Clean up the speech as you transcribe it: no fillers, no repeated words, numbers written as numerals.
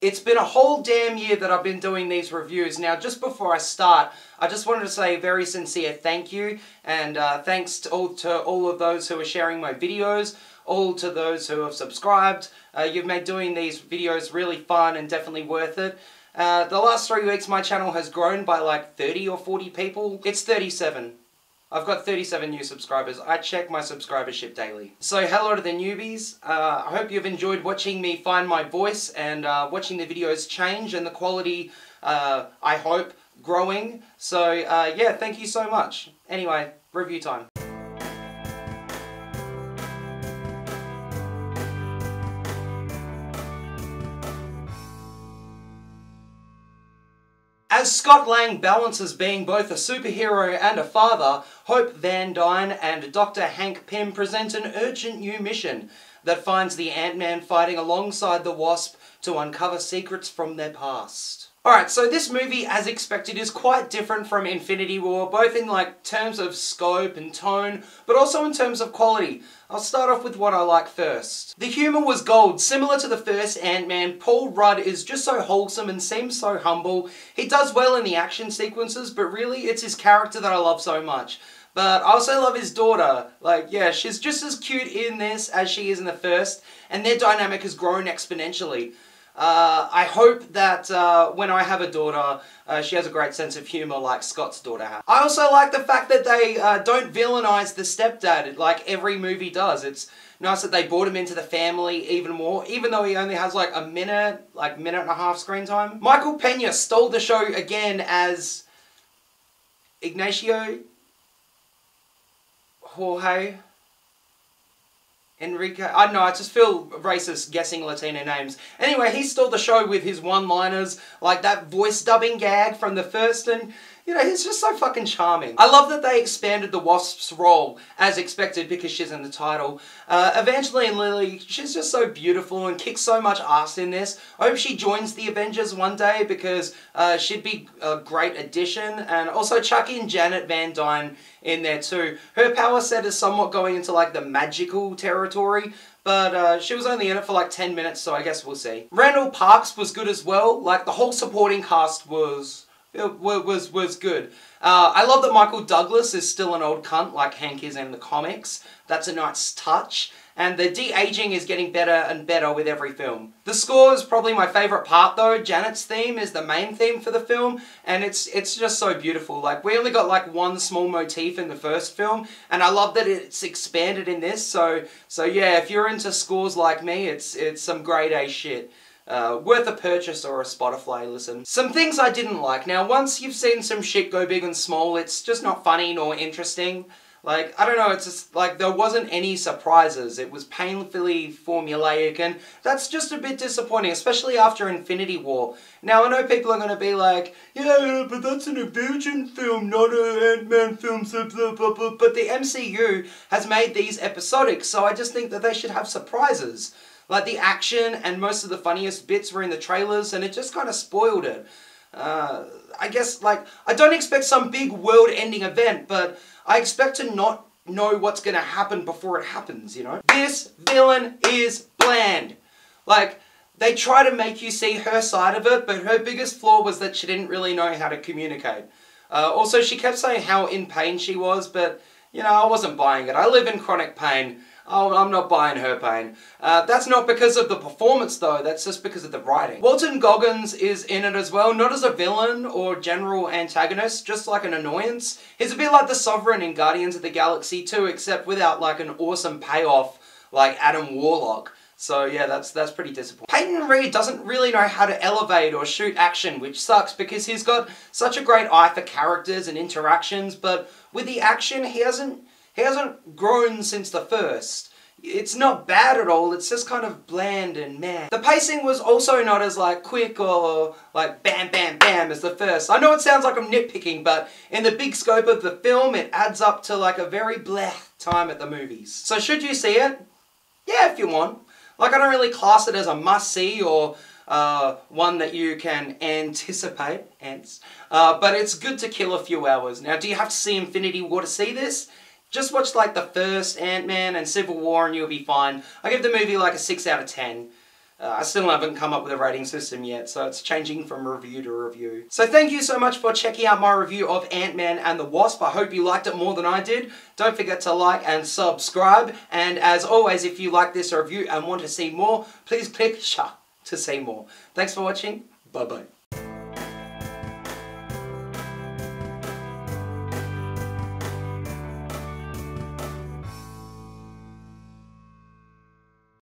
It's been a whole damn year that I've been doing these reviews. Now, just before I start, I just wanted to say a very sincere thank you, and thanks to all of those who are sharing my videos, all to those who have subscribed. You've made doing these videos really fun and definitely worth it. The last 3 weeks my channel has grown by like 30 or 40 people. It's 37. I've got 37 new subscribers. I check my subscribership daily. So hello to the newbies. I hope you've enjoyed watching me find my voice and watching the videos change and the quality, I hope, growing. So yeah, thank you so much. Anyway, review time. As Scott Lang balances being both a superhero and a father, Hope Van Dyne and Dr. Hank Pym present an urgent new mission that finds the Ant-Man fighting alongside the Wasp to uncover secrets from their past. Alright, so this movie, as expected, is quite different from Infinity War, both in like terms of scope and tone, but also in terms of quality. I'll start off with what I like first. The humour was gold. Similar to the first Ant-Man, Paul Rudd is just so wholesome and seems so humble. He does well in the action sequences, but really it's his character that I love so much. But I also love his daughter. Like, yeah, she's just as cute in this as she is in the first, and their dynamic has grown exponentially. I hope that when I have a daughter, she has a great sense of humour like Scott's daughter has. I also like the fact that they don't villainize the stepdad like every movie does. It's nice that they brought him into the family even more, even though he only has like a minute and a half screen time. Michael Pena stole the show again as Ignacio, Jorge, Enrique, I don't know, I just feel racist guessing Latino names. Anyway, he stole the show with his one-liners, like that voice dubbing gag from the first, and, you know, he's just so fucking charming. I love that they expanded the Wasp's role, as expected, because she's in the title. Evangeline Lilly, she's just so beautiful and kicks so much ass in this. I hope she joins the Avengers one day, because she'd be a great addition. And also chuck in Janet Van Dyne in there too. Her power set is somewhat going into like the magical territory, but she was only in it for like 10 minutes, so I guess we'll see. Randall Parks was good as well. Like, the whole supporting cast was good. I love that Michael Douglas is still an old cunt like Hank is in the comics. That's a nice touch. And the de-aging is getting better and better with every film. The score is probably my favourite part though. Janet's theme is the main theme for the film, and it's just so beautiful. Like, we only got like one small motif in the first film, and I love that it's expanded in this. So yeah, if you're into scores like me, it's some grade A shit. Worth a purchase or a Spotify listen. Some things I didn't like. Now, once you've seen some shit go big and small, it's just not funny nor interesting. Like, I don't know, it's just like there wasn't any surprises. It was painfully formulaic, and that's just a bit disappointing, especially after Infinity War. Now, I know people are going to be like, yeah, but that's an Avengers film, not an Ant-Man film, but the MCU has made these episodic, so I just think that they should have surprises. Like, the action and most of the funniest bits were in the trailers, and it just kind of spoiled it. I guess, like, I don't expect some big world-ending event, but I expect to not know what's going to happen before it happens, you know? This villain is bland. Like, they try to make you see her side of it, but her biggest flaw was that she didn't really know how to communicate. Also, she kept saying how in pain she was, but, you know, I wasn't buying it. I live in chronic pain. Oh, I'm not buying her pain. That's not because of the performance though, that's just because of the writing. Walton Goggins is in it as well, not as a villain or general antagonist, just like an annoyance. He's a bit like the Sovereign in Guardians of the Galaxy too, except without like an awesome payoff like Adam Warlock. So yeah, that's pretty disappointing. Peyton Reed doesn't really know how to elevate or shoot action, which sucks because he's got such a great eye for characters and interactions, but with the action, he hasn't grown since the first. It's not bad at all, it's just kind of bland and meh. The pacing was also not as like quick or like bam bam bam as the first. I know it sounds like I'm nitpicking, but in the big scope of the film, it adds up to like a very bleh time at the movies. So should you see it? Yeah, if you want. Like, I don't really class it as a must-see or one that you can anticipate, but it's good to kill a few hours. Now, do you have to see Infinity War to see this? Just watch like the first Ant-Man and Civil War and you'll be fine. I give the movie like a 6 out of 10. I still haven't come up with a rating system yet, so it's changing from review to review. So thank you so much for checking out my review of Ant-Man and the Wasp. I hope you liked it more than I did. Don't forget to like and subscribe. And as always, if you like this review and want to see more, please click to see more. Thanks for watching. Bye-bye.